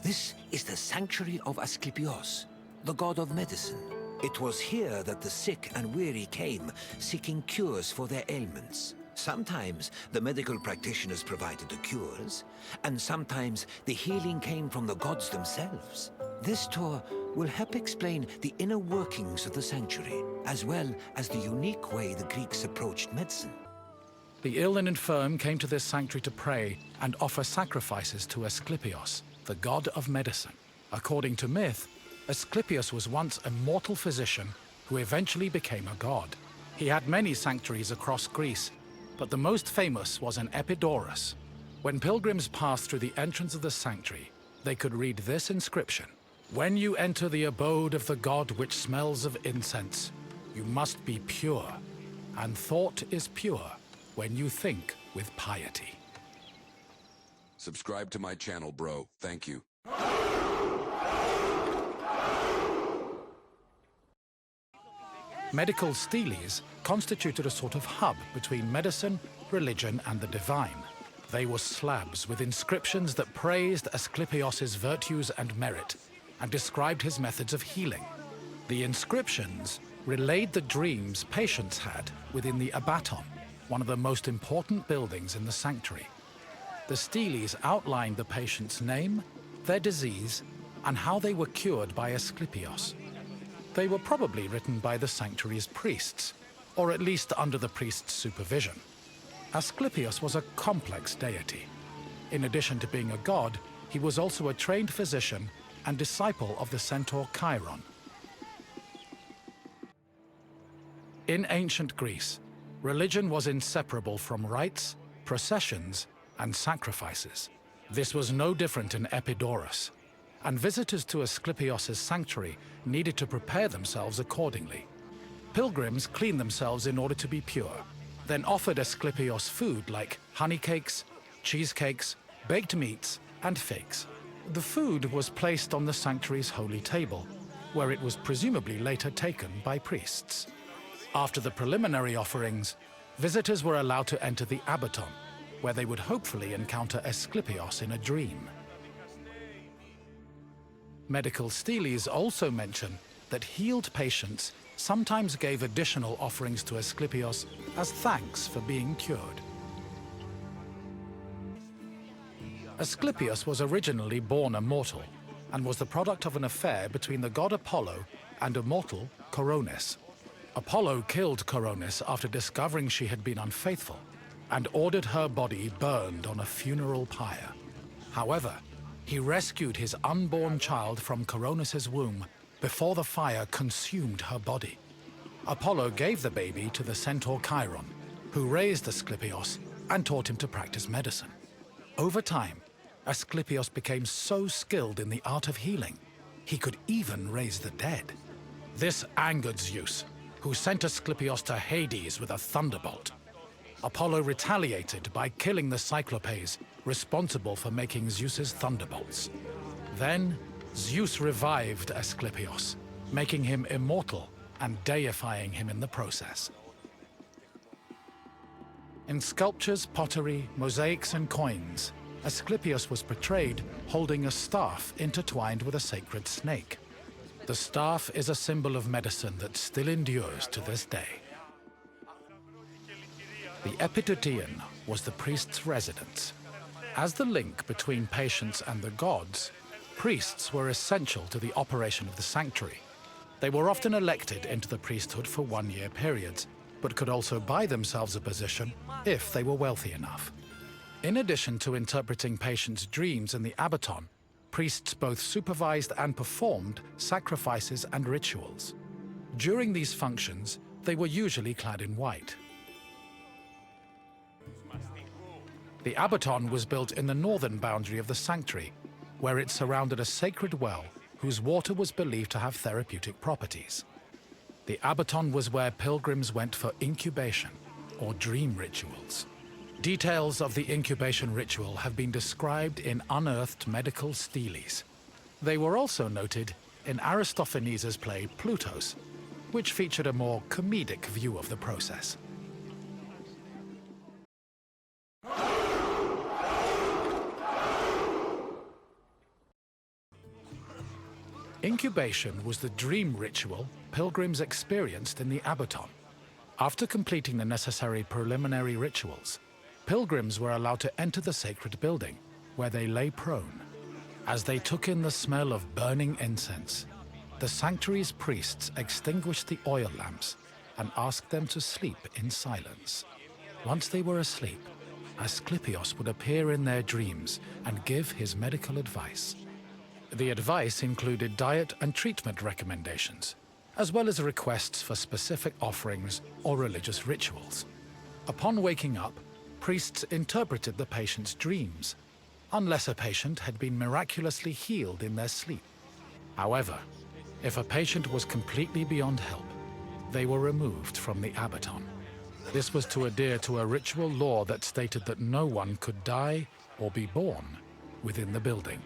This is the Sanctuary of Asclepios, the god of medicine. It was here that the sick and weary came, seeking cures for their ailments. Sometimes the medical practitioners provided the cures, and sometimes the healing came from the gods themselves. This tour will help explain the inner workings of the sanctuary, as well as the unique way the Greeks approached medicine. The ill and infirm came to this sanctuary to pray and offer sacrifices to Asklepios, the god of medicine. According to myth, Asklepios was once a mortal physician who eventually became a god. He had many sanctuaries across Greece, but the most famous was in Epidaurus. When pilgrims passed through the entrance of the sanctuary, they could read this inscription: "When you enter the abode of the god which smells of incense, you must be pure, and thought is pure when you think with piety." Subscribe to my channel, bro. Thank you. Medical steles constituted a sort of hub between medicine, religion, and the divine. They were slabs with inscriptions that praised Asklepios' virtues and merit and described his methods of healing. The inscriptions relayed the dreams patients had within the Abaton, one of the most important buildings in the sanctuary. The steles outlined the patient's name, their disease, and how they were cured by Asklepios. They were probably written by the sanctuary's priests, or at least under the priest's supervision. Asklepios was a complex deity. In addition to being a god, he was also a trained physician and disciple of the centaur Chiron. In ancient Greece, religion was inseparable from rites, processions, and sacrifices. This was no different in Epidaurus, and visitors to Asklepios' sanctuary needed to prepare themselves accordingly. Pilgrims cleaned themselves in order to be pure, then offered Asklepios food like honey cakes, cheesecakes, baked meats, and figs. The food was placed on the sanctuary's holy table, where it was presumably later taken by priests. After the preliminary offerings, visitors were allowed to enter the Abaton, where they would hopefully encounter Asklepios in a dream. Medical steles also mention that healed patients sometimes gave additional offerings to Asklepios as thanks for being cured. Asklepios was originally born a mortal and was the product of an affair between the god Apollo and a mortal, Coronis. Apollo killed Coronis after discovering she had been unfaithful and ordered her body burned on a funeral pyre. However, he rescued his unborn child from Coronis' womb before the fire consumed her body. Apollo gave the baby to the centaur Chiron, who raised Asklepios and taught him to practice medicine. Over time, Asklepios became so skilled in the art of healing, he could even raise the dead. This angered Zeus, who sent Asklepios to Hades with a thunderbolt. Apollo retaliated by killing the Cyclopes responsible for making Zeus's thunderbolts. Then, Zeus revived Asklepios, making him immortal and deifying him in the process. In sculptures, pottery, mosaics, and coins, Asklepios was portrayed holding a staff intertwined with a sacred snake. The staff is a symbol of medicine that still endures to this day. The Epidaurus was the priest's residence. As the link between patients and the gods, priests were essential to the operation of the sanctuary. They were often elected into the priesthood for one-year periods, but could also buy themselves a position if they were wealthy enough. In addition to interpreting patients' dreams in the Abaton, priests both supervised and performed sacrifices and rituals. During these functions, they were usually clad in white. The Abaton was built in the northern boundary of the sanctuary, where it surrounded a sacred well whose water was believed to have therapeutic properties. The Abaton was where pilgrims went for incubation, or dream rituals. Details of the incubation ritual have been described in unearthed medical steles. They were also noted in Aristophanes' play Plutos, which featured a more comedic view of the process. Incubation was the dream ritual pilgrims experienced in the Abaton. After completing the necessary preliminary rituals, pilgrims were allowed to enter the sacred building, where they lay prone. As they took in the smell of burning incense, the sanctuary's priests extinguished the oil lamps and asked them to sleep in silence. Once they were asleep, Asklepios would appear in their dreams and give his medical advice. The advice included diet and treatment recommendations, as well as requests for specific offerings or religious rituals. Upon waking up, priests interpreted the patient's dreams, unless a patient had been miraculously healed in their sleep. However, if a patient was completely beyond help, they were removed from the Abaton. This was to adhere to a ritual law that stated that no one could die or be born within the building.